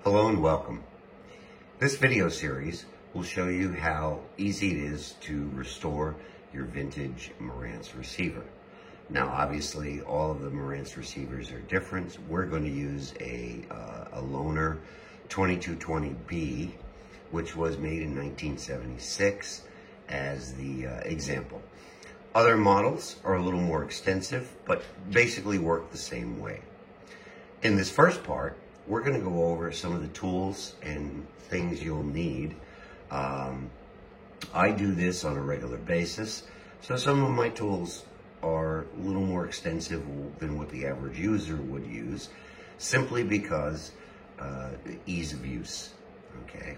Hello and welcome. This video series will show you how easy it is to restore your vintage Marantz receiver. Now obviously all of the Marantz receivers are different. We're going to use a Loaner 2220B, which was made in 1976 as the example. Other models are a little more extensive, but basically work the same way. In this first part, we're going to go over some of the tools and things you'll need. I do this on a regular basis, so some of my tools are a little more extensive than what the average user would use, simply because ease of use. Okay,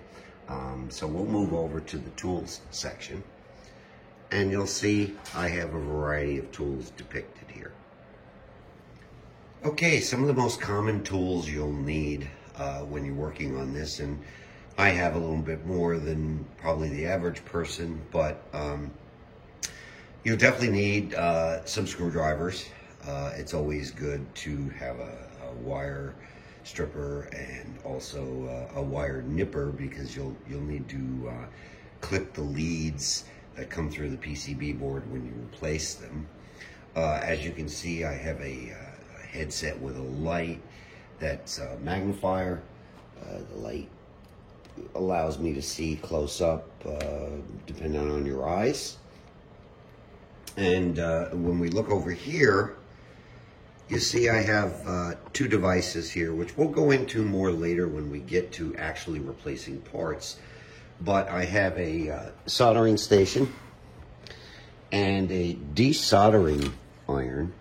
so we'll move over to the tools section, and you'll see I have a variety of tools depicted here. Okay, some of the most common tools you'll need when you're working on this, and I have a little bit more than probably the average person, but you'll definitely need some screwdrivers. It's always good to have a wire stripper and also a wire nipper, because you'll need to clip the leads that come through the PCB board when you replace them. As you can see, I have a headset with a light that's a magnifier. The light allows me to see close up, depending on your eyes. And when we look over here, you see I have two devices here, which we'll go into more later when we get to actually replacing parts. But I have a soldering station and a desoldering iron,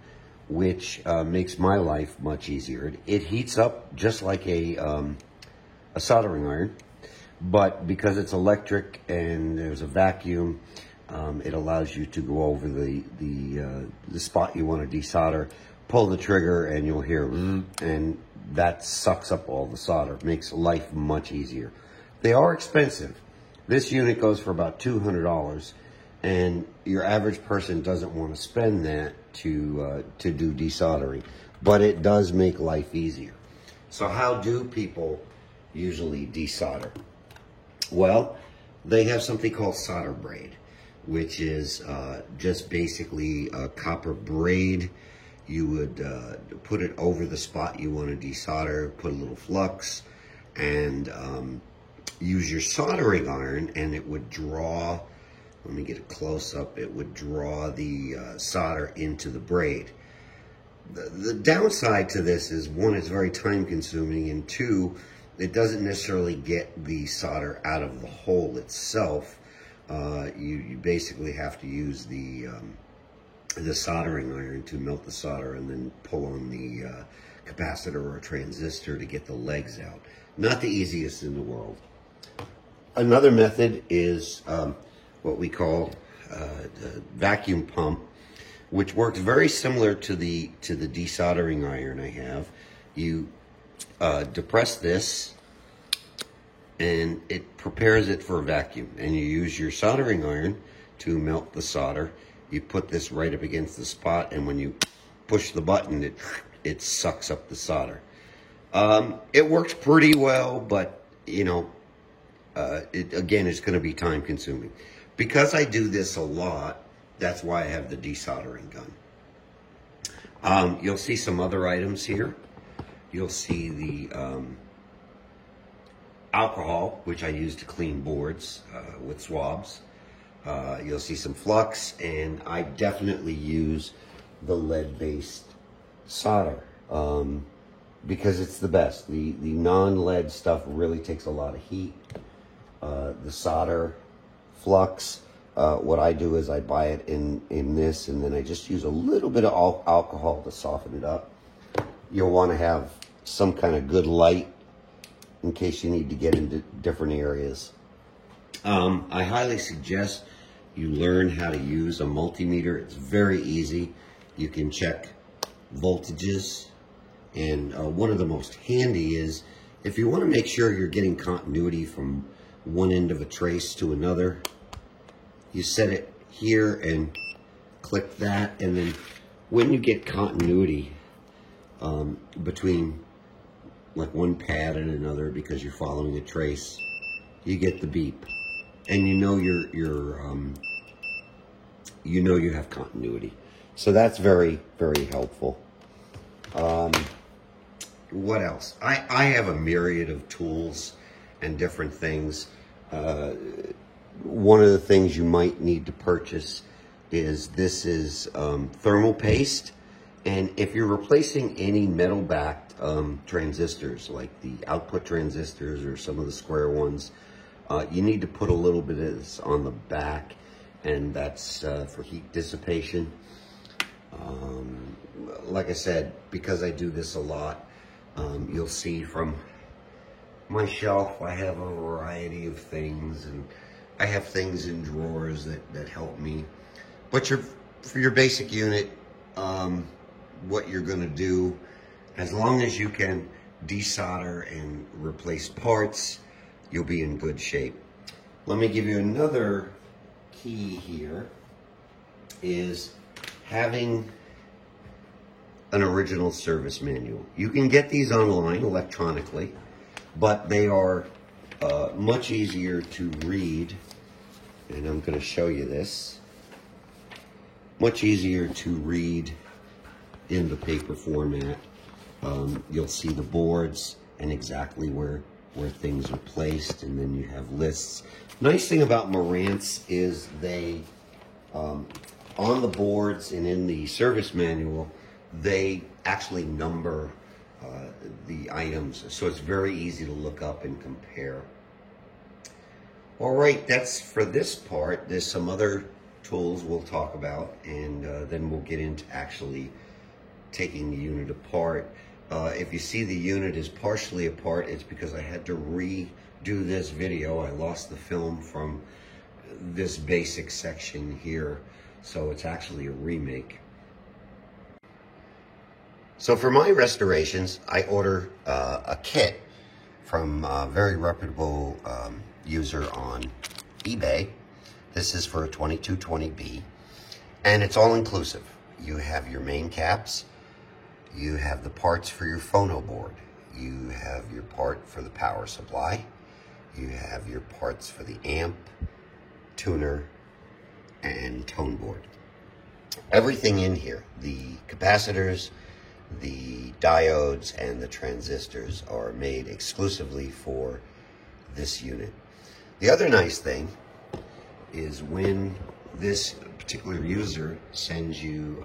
which makes my life much easier. It heats up just like a soldering iron, but because it's electric and there's a vacuum, it allows you to go over the spot you want to desolder, pull the trigger, and you'll hear and that sucks up all the solder. It makes life much easier. They are expensive. This unit goes for about $200, and your average person doesn't want to spend that to do desoldering, but it does make life easier. So how do people usually desolder? Well, they have something called solder braid, which is just basically a copper braid. You would put it over the spot you want to desolder, put a little flux, and use your soldering iron, and it would draw, let me get a close-up, it would draw the solder into the braid. The downside to this is, one, it's very time-consuming, and two, it doesn't necessarily get the solder out of the hole itself. You basically have to use the soldering iron to melt the solder and then pull on the capacitor or transistor to get the legs out. Not the easiest in the world. Another method is what we call the vacuum pump, which works very similar to the desoldering iron I have. You depress this, and it prepares it for a vacuum. And you use your soldering iron to melt the solder. You put this right up against the spot, and when you push the button, it sucks up the solder. It works pretty well, but you know, again, it's going to be time consuming. Because I do this a lot, that's why I have the desoldering gun. You'll see some other items here. You'll see the alcohol, which I use to clean boards with swabs. You'll see some flux, and I definitely use the lead-based solder because it's the best. The non-lead stuff really takes a lot of heat. The solder flux, what I do is I buy it in this, and then I just use a little bit of alcohol to soften it up. You'll want to have some kind of good light in case you need to get into different areas. I highly suggest you learn how to use a multimeter. It's very easy. You can check voltages, and one of the most handy is if you want to make sure you're getting continuity from one end of a trace to another, you set it here and click that, and then when you get continuity between like one pad and another because you're following a trace, you get the beep, and you know you have continuity. So that's very, very helpful. What else? I have a myriad of tools and different things. One of the things you might need to purchase is thermal paste. And if you're replacing any metal-backed transistors, like the output transistors or some of the square ones, you need to put a little bit of this on the back, and that's for heat dissipation. Like I said, because I do this a lot, you'll see from my shelf I have a variety of things, and I have things in drawers that help me. But for your basic unit, what you're going to do, as long as you can desolder and replace parts, you'll be in good shape. Let me give you another key here, is having an original service manual. You can get these online electronically, but they are much easier to read, and I'm going to show you this. Much easier to read in the paper format. You'll see the boards and exactly where things are placed, and then you have lists. Nice thing about Marantz is they, on the boards and in the service manual, they actually number the items, so it's very easy to look up and compare. All right, that's for this part. There's some other tools we'll talk about, and then we'll get into actually taking the unit apart. If you see the unit is partially apart, it's because I had to redo this video. I lost the film from this basic section here, so it's actually a remake. So for my restorations, I order a kit from a very reputable user on eBay. This is for a 2220B, and it's all inclusive. You have your main caps, you have the parts for your phono board, you have your part for the power supply, you have your parts for the amp, tuner, and tone board. Everything in here, the capacitors, the diodes, and the transistors are made exclusively for this unit. The other nice thing is when this particular user sends you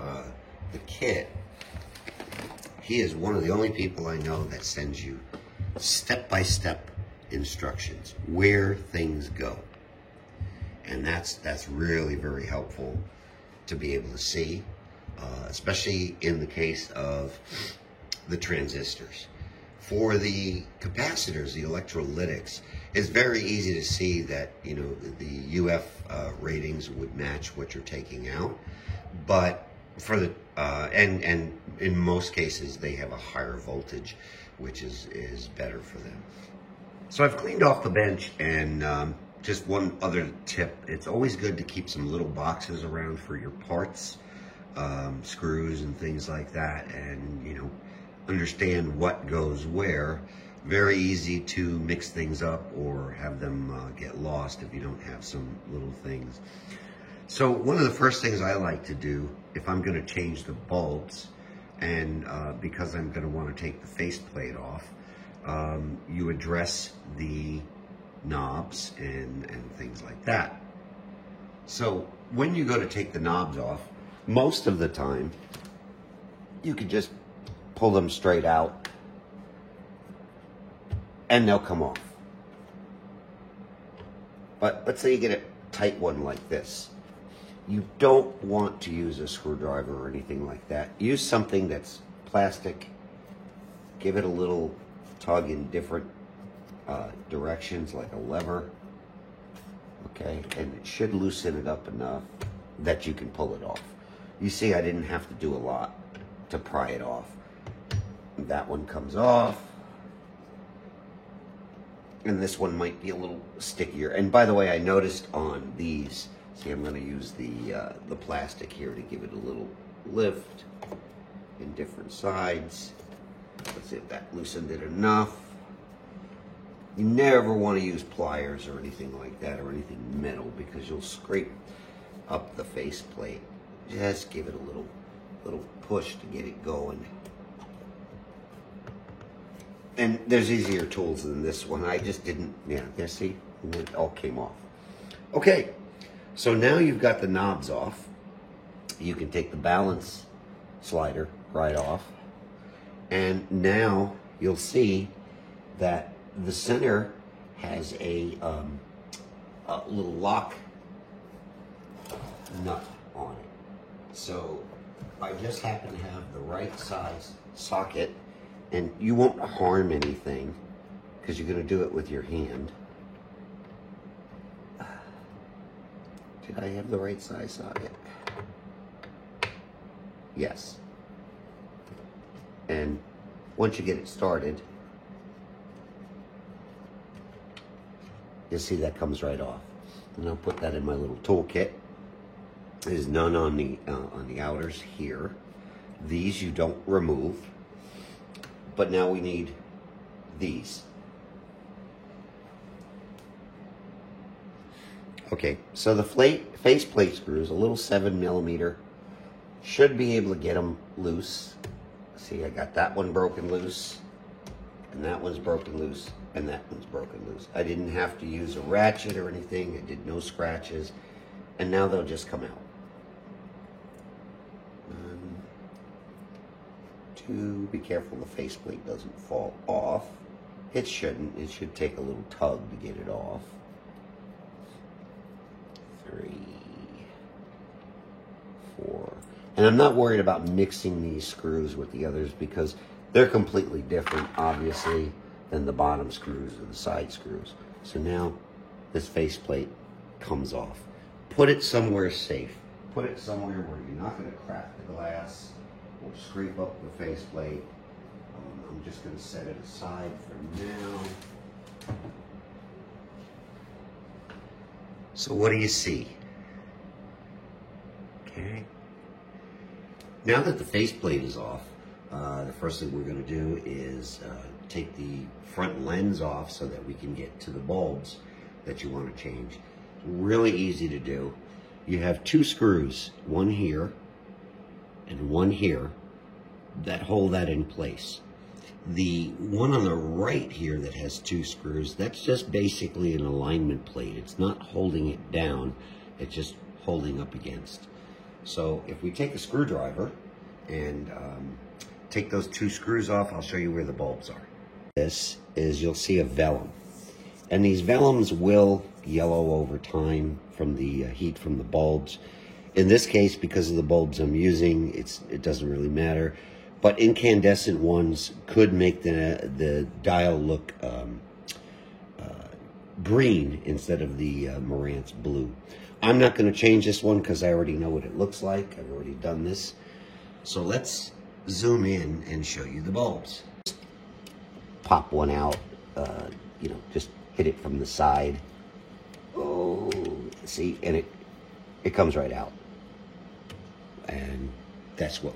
the kit, he is one of the only people I know that sends you step-by-step instructions where things go, and that's really very helpful to be able to see, especially in the case of the transistors. For the capacitors, the electrolytics, it's very easy to see that, you know, the UF ratings would match what you're taking out, but for the and in most cases they have a higher voltage, which is better for them. So I've cleaned off the bench, and just one other tip: it's always good to keep some little boxes around for your parts, screws and things like that, and you know, understand what goes where. Very easy to mix things up or have them get lost if you don't have some little things. So one of the first things I like to do if I'm going to change the bulbs, and because I'm going to want to take the faceplate off, you address the knobs and things like that. So when you go to take the knobs off, most of the time you could just pull them straight out and they'll come off. But let's say you get a tight one like this. You don't want to use a screwdriver or anything like that. Use something that's plastic. Give it a little tug in different directions, like a lever. Okay, and it should loosen it up enough that you can pull it off. You see, I didn't have to do a lot to pry it off. That one comes off. And this one might be a little stickier. And by the way, I noticed on these, see, I'm going to use the plastic here to give it a little lift in different sides. Let's see if that loosened it enough. You never want to use pliers or anything like that, or anything metal, because you'll scrape up the faceplate. Just give it a little push to get it going. And there's easier tools than this one. I just didn't, yeah, see? It all came off. Okay, so now you've got the knobs off. You can take the balance slider right off. And now you'll see that the center has a little lock nut on it. So I just happen to have the right size socket, and you won't harm anything because you're going to do it with your hand. Did I have the right size socket? Yes. And once you get it started, you'll see that comes right off. And I'll put that in my little toolkit. There's none on the outers here. These you don't remove. But now we need these. Okay, so the faceplate screws, a little 7mm, should be able to get them loose. See, I got that one broken loose, and that one's broken loose, and that one's broken loose. I didn't have to use a ratchet or anything. I did no scratches, and now they'll just come out. 1, 2, be careful the faceplate doesn't fall off. It shouldn't. It should take a little tug to get it off. 3, 4. And I'm not worried about mixing these screws with the others because they're completely different, obviously, than the bottom screws or the side screws. So now this faceplate comes off. Put it somewhere safe. Put it somewhere where you're not going to crack the glass or scrape up the faceplate. I'm just going to set it aside for now. So what do you see? Okay. Now that the faceplate is off, the first thing we're going to do is take the front lens off so that we can get to the bulbs that you want to change. Really easy to do. You have 2 screws, one here and one here, that hold that in place. The one on the right here that has 2 screws, that's just basically an alignment plate. It's not holding it down, it's just holding up against. So if we take a screwdriver and take those 2 screws off, I'll show you where the bulbs are. This is, you'll see a vellum. And these vellums will yellow over time from the heat from the bulbs. In this case, because of the bulbs I'm using, it doesn't really matter. But incandescent ones could make the dial look green instead of the Marantz blue. I'm not going to change this one because I already know what it looks like. I've already done this. So let's zoom in and show you the bulbs. Pop one out, you know, just hit it from the side. Oh, see, and it comes right out. And that's what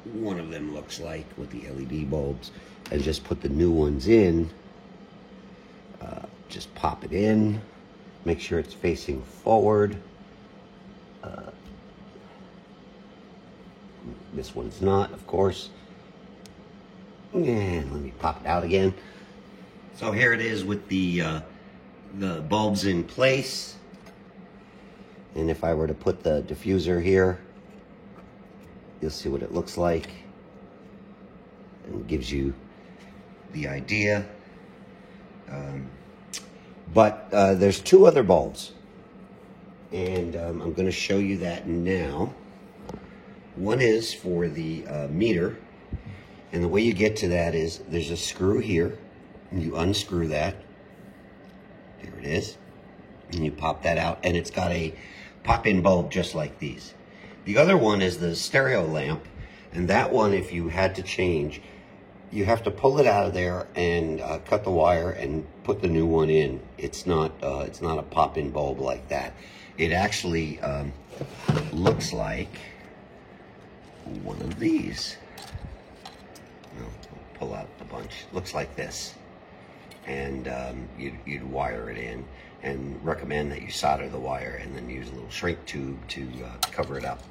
one of them looks like with the LED bulbs. And just put the new ones in. Just pop it in. Make sure it's facing forward. This one's not, of course. And let me pop it out again. So here it is with the bulbs in place. And if I were to put the diffuser here, you'll see what it looks like. And it gives you the idea. But there's 2 other bulbs. And I'm going to show you that now. One is for the meter. And the way you get to that is there's a screw here. And you unscrew that. There it is. And you pop that out. And it's got a pop-in bulb just like these. The other one is the stereo lamp. And that one, if you had to change, you have to pull it out of there and cut the wire and put the new one in. It's not a pop-in bulb like that. It actually looks like one of these. Well, which looks like this. And you'd wire it in, and recommend that you solder the wire and then use a little shrink tube to cover it up.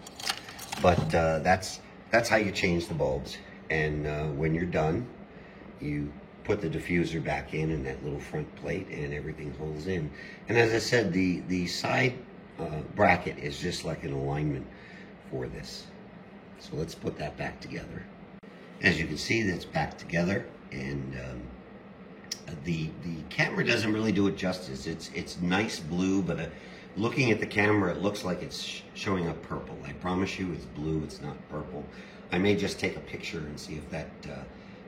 But that's how you change the bulbs. And when you're done, you put the diffuser back in that little front plate, and everything holds in. And as I said, the side bracket is just like an alignment for this. So let's put that back together. As you can see, that's back together, and the camera doesn't really do it justice. It's nice blue, but looking at the camera, it looks like it's showing up purple. I promise you, it's blue. It's not purple. I may just take a picture and see if that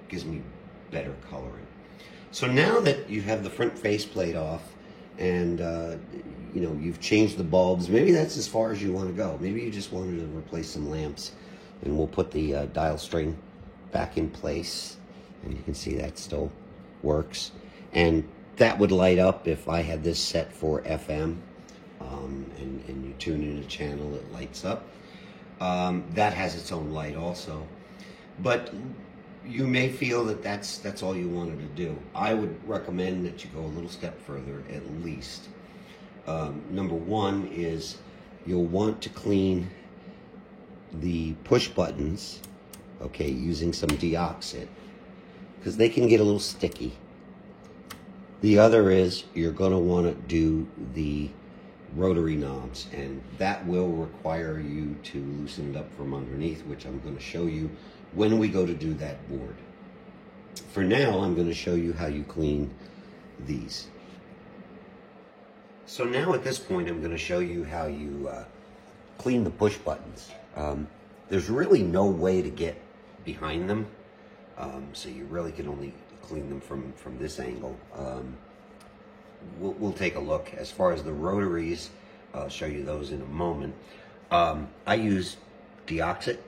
gives me better coloring. So now that you have the front faceplate off, and you know, you've changed the bulbs, maybe that's as far as you want to go. Maybe you just wanted to replace some lamps, and we'll put the dial string back in place, and you can see that still works. And that would light up if I had this set for FM, and you tune in a channel, it lights up. That has its own light also, but you may feel that that's all you wanted to do. I would recommend that you go a little step further at least. Number one is you'll want to clean the push buttons, okay, using some deoxit, because they can get a little sticky. The other is you're going to want to do the rotary knobs, and that will require you to loosen it up from underneath, which I'm going to show you when we go to do that board. For now, I'm going to show you how you clean these. So now at this point, I'm going to show you how you clean the push buttons. There's really no way to get behind them, so you really can only clean them from this angle. We'll take a look. As far as the rotaries, I'll show you those in a moment. I use deoxit,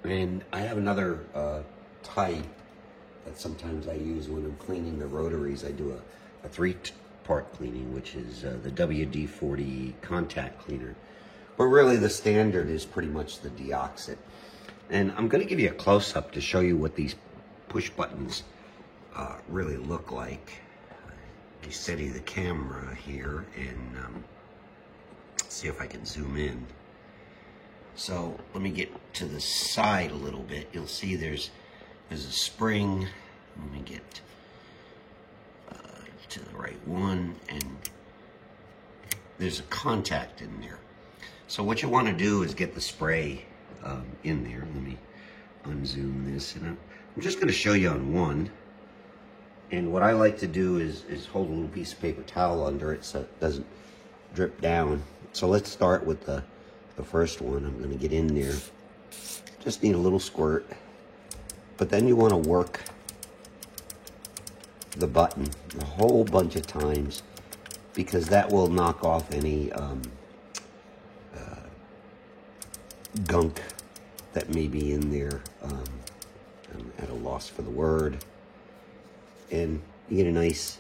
and I have another type that sometimes I use when I'm cleaning the rotaries. I do a three-part cleaning, which is the WD-40 contact cleaner. But really the standard is pretty much the deoxit. And I'm going to give you a close-up to show you what these push buttons really look like. I steady the camera here and see if I can zoom in. So let me get to the side a little bit. You'll see there's a spring. Let me get to the right one, and there's a contact in there. So what you want to do is get the spray in there. Let me unzoom this, and I'm just going to show you on one. And what I like to do is hold a little piece of paper towel under it so it doesn't drip down. So let's start with the first one. I'm going to get in there. Just need a little squirt. But then you want to work the button a whole bunch of times, because that will knock off any gunk that may be in there. I'm at a loss for the word. And you get a nice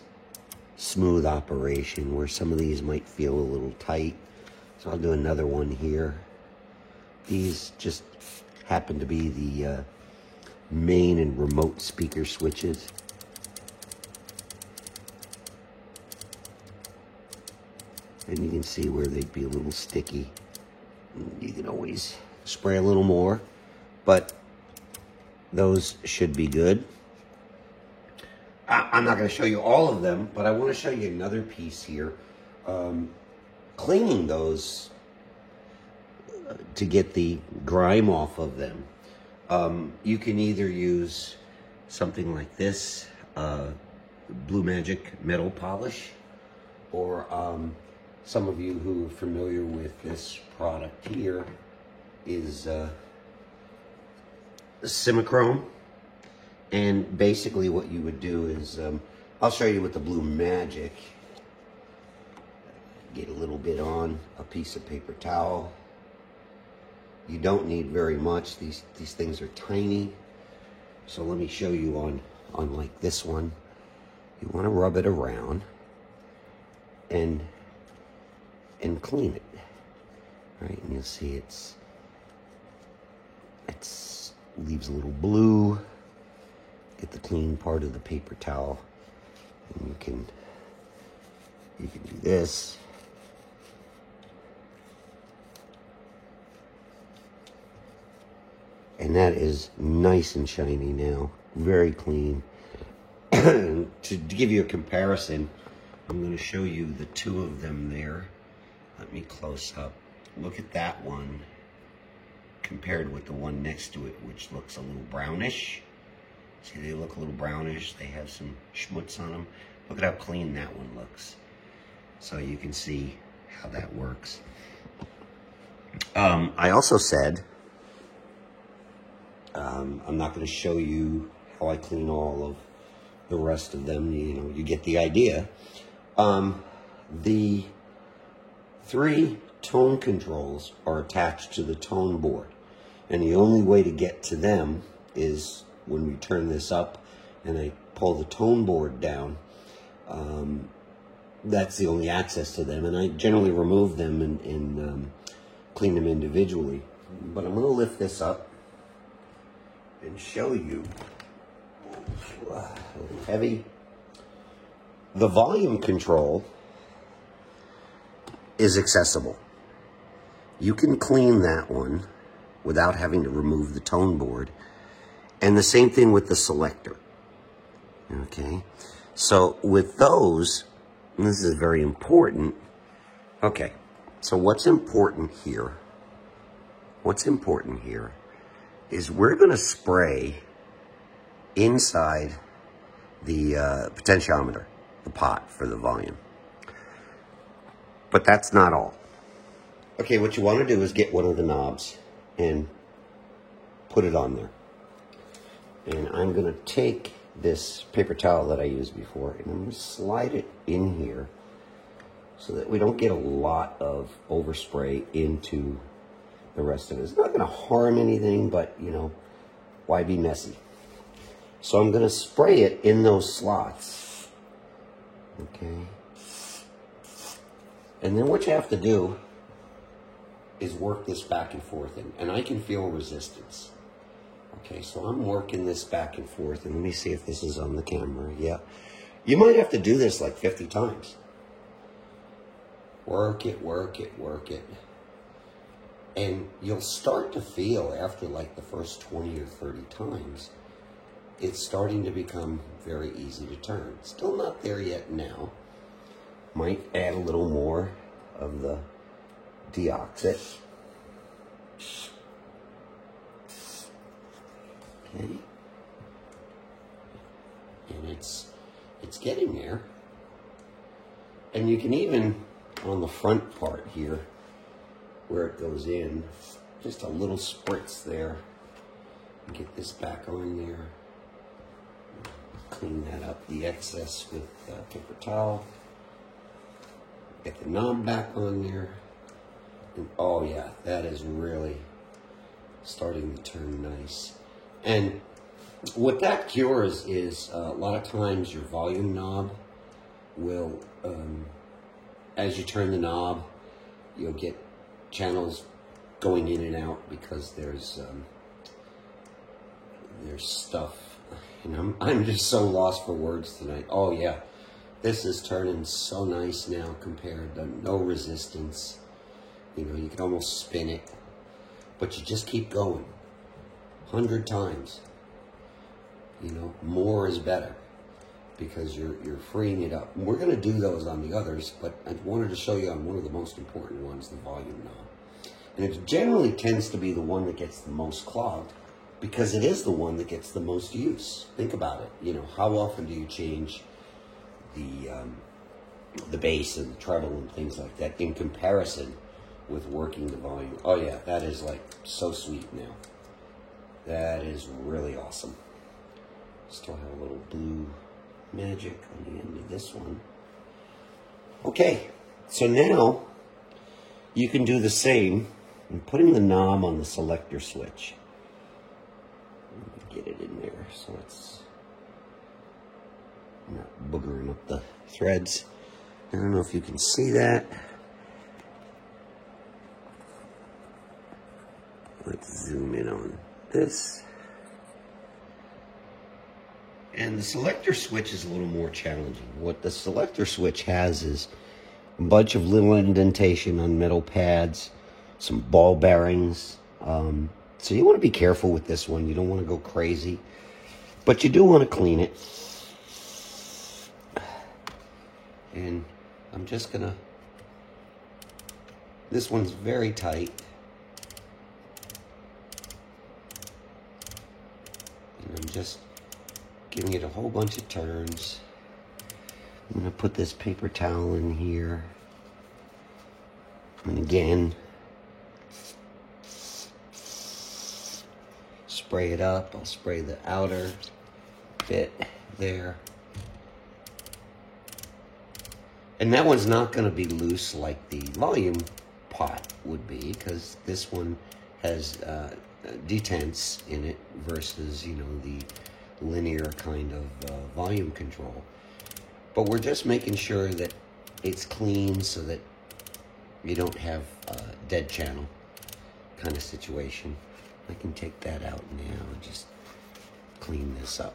smooth operation where some of these might feel a little tight. So I'll do another one here. These just happen to be the main and remote speaker switches. And you can see where they'd be a little sticky. You can always spray a little more, but those should be good. I'm not going to show you all of them, but I want to show you another piece here. Cleaning those to get the grime off of them. You can either use something like this, Blue Magic metal polish, or some of you who are familiar with this product here is Simichrome. And basically what you would do is, I'll show you with the Blue Magic. Get a little bit on a piece of paper towel. You don't need very much. These things are tiny. So let me show you on like this one. You want to rub it around and clean it. Right, and you'll see it's leaves a little blue. get the clean part of the paper towel, and you can do this. And that is nice and shiny now, very clean. To give you a comparison, I'm going to show you the two of them there. Let me close up. Look at that one compared with the one next to it, which looks a little brownish. See, they look a little brownish. They have some schmutz on them. Look at how clean that one looks. So you can see how that works. I also said, I'm not going to show you how I clean all of the rest of them. You know, you get the idea. The 3 tone controls are attached to the tone board, and the only way to get to them is when we turn this up and I pull the tone board down. That's the only access to them, and I generally remove them and clean them individually. But I'm going to lift this up and show you. A little heavy. The volume control is accessible. You can clean that one without having to remove the tone board. And the same thing with the selector. Okay, so with those, and this is very important. Okay, so what's important here is we're going to spray inside the potentiometer, the pot for the volume. But that's not all. Okay, what you want to do is get one of the knobs and put it on there. And I'm going to take this paper towel that I used before, and I'm going to slide it in here so that we don't get a lot of overspray into the rest of it. It's not going to harm anything, but, you know, why be messy? So I'm going to spray it in those slots. Okay. And then what you have to do is work this back and forth, and I can feel resistance. Okay, so I'm working this back and forth, and let me see if this is on the camera. Yeah. You might have to do this like 50 times. Work it, work it, work it. And you'll start to feel after like the first 20 or 30 times, it's starting to become very easy to turn. Still not there yet now. Might add a little more of the deoxit. Okay. And it's getting there. And you can even, on the front part here, where it goes in, just a little spritz there. Get this back on there. Clean that up, the excess with paper towel. Get the knob back on there. And oh yeah, that is really starting to turn nice. And what that cures is a lot of times your volume knob will, as you turn the knob, you'll get channels going in and out because there's stuff. And I'm just so lost for words tonight. Oh yeah, this is turning so nice now compared to no resistance. You know, you can almost spin it, but you just keep going. 100 times. You know, more is better because you're freeing it up. And we're going to do those on the others, but I wanted to show you on one of the most important ones, the volume knob. And it generally tends to be the one that gets the most clogged because it is the one that gets the most use. Think about it. You know, how often do you change the bass and the treble and things like that in comparison with working the volume? Oh yeah, that is like so sweet now. That is really awesome. Still have a little blue magic on the end of this one. Okay, so now you can do the same in putting the knob on the selector switch. Let me get it in there so it's not boogering up the threads. I don't know if you can see that. Let's zoom in on this. And the selector switch is a little more challenging. What the selector switch has is a bunch of little indentation on metal pads, some ball bearings. So you want to be careful with this one. You don't want to go crazy, but you do want to clean it. And I'm just gonna, this one's very tight. And I'm just giving it a whole bunch of turns. I'm gonna put this paper towel in here. And again, spray it up. I'll spray the outer bit there. And that one's not going to be loose like the volume pot would be, because this one has detents in it versus, you know, the linear kind of volume control. But we're just making sure that it's clean so that you don't have a dead channel kind of situation. I can take that out now and just clean this up.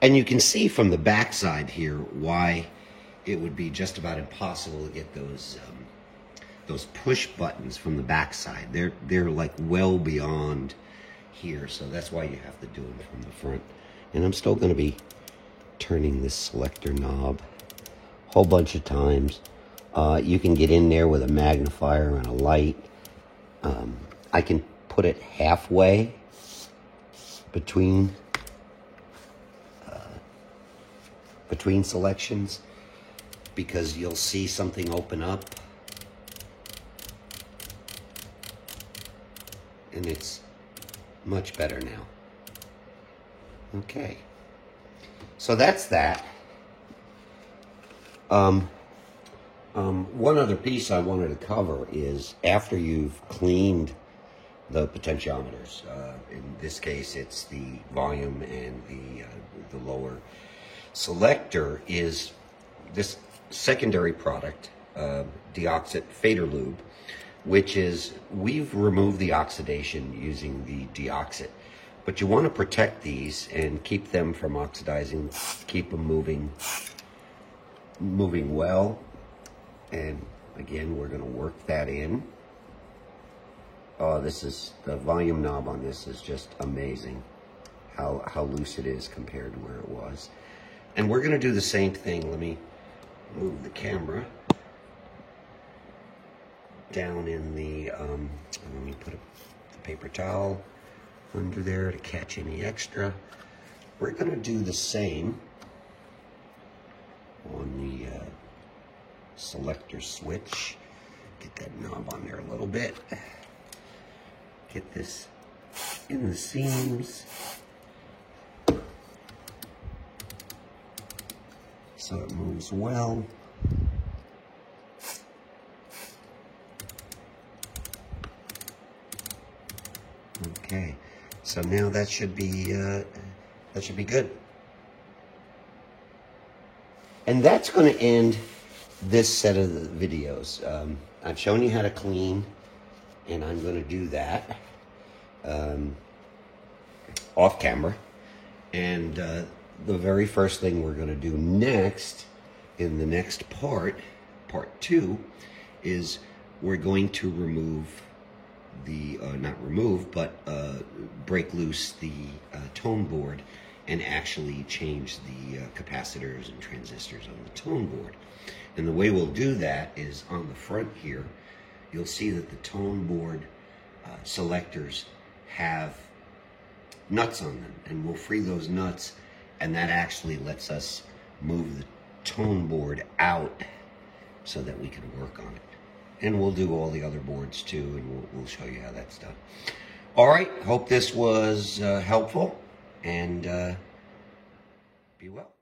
And you can see from the back side here why it would be just about impossible to get those push buttons from the back side. They're like well beyond here, so that's why you have to do them from the front. And I'm still going to be turning this selector knob a whole bunch of times. You can get in there with a magnifier and a light. I can put it halfway between selections, because you'll see something open up and it's much better now. Okay, so that's that. One other piece I wanted to cover is after you've cleaned the potentiometers, in this case it's the volume and the lower selector, is this secondary product, Deoxit Fader Lube, which is, we've removed the oxidation using the Deoxit, but you want to protect these and keep them from oxidizing, keep them moving well. And again, we're going to work that in. Oh, this is, the volume knob on this is just amazing, how loose it is compared to where it was. And we're going to do the same thing. Let me move the camera down in the, let me put the paper towel under there to catch any extra. We're going to do the same on the selector switch. Get that knob on there a little bit. Get this in the seams so it moves well. Okay, so now that should be good. And that's going to end this set of the videos. I've shown you how to clean, and I'm going to do that off camera. And the very first thing we're going to do next, in the next part 2, is we're going to remove the, not remove, but break loose the tone board and actually change the capacitors and transistors on the tone board. And the way we'll do that is on the front here, you'll see that the tone board selectors have nuts on them, and we'll free those nuts, and that actually lets us move the tone board out so that we can work on it. And we'll do all the other boards too, and we'll show you how that's done. All right, hope this was helpful, and be well.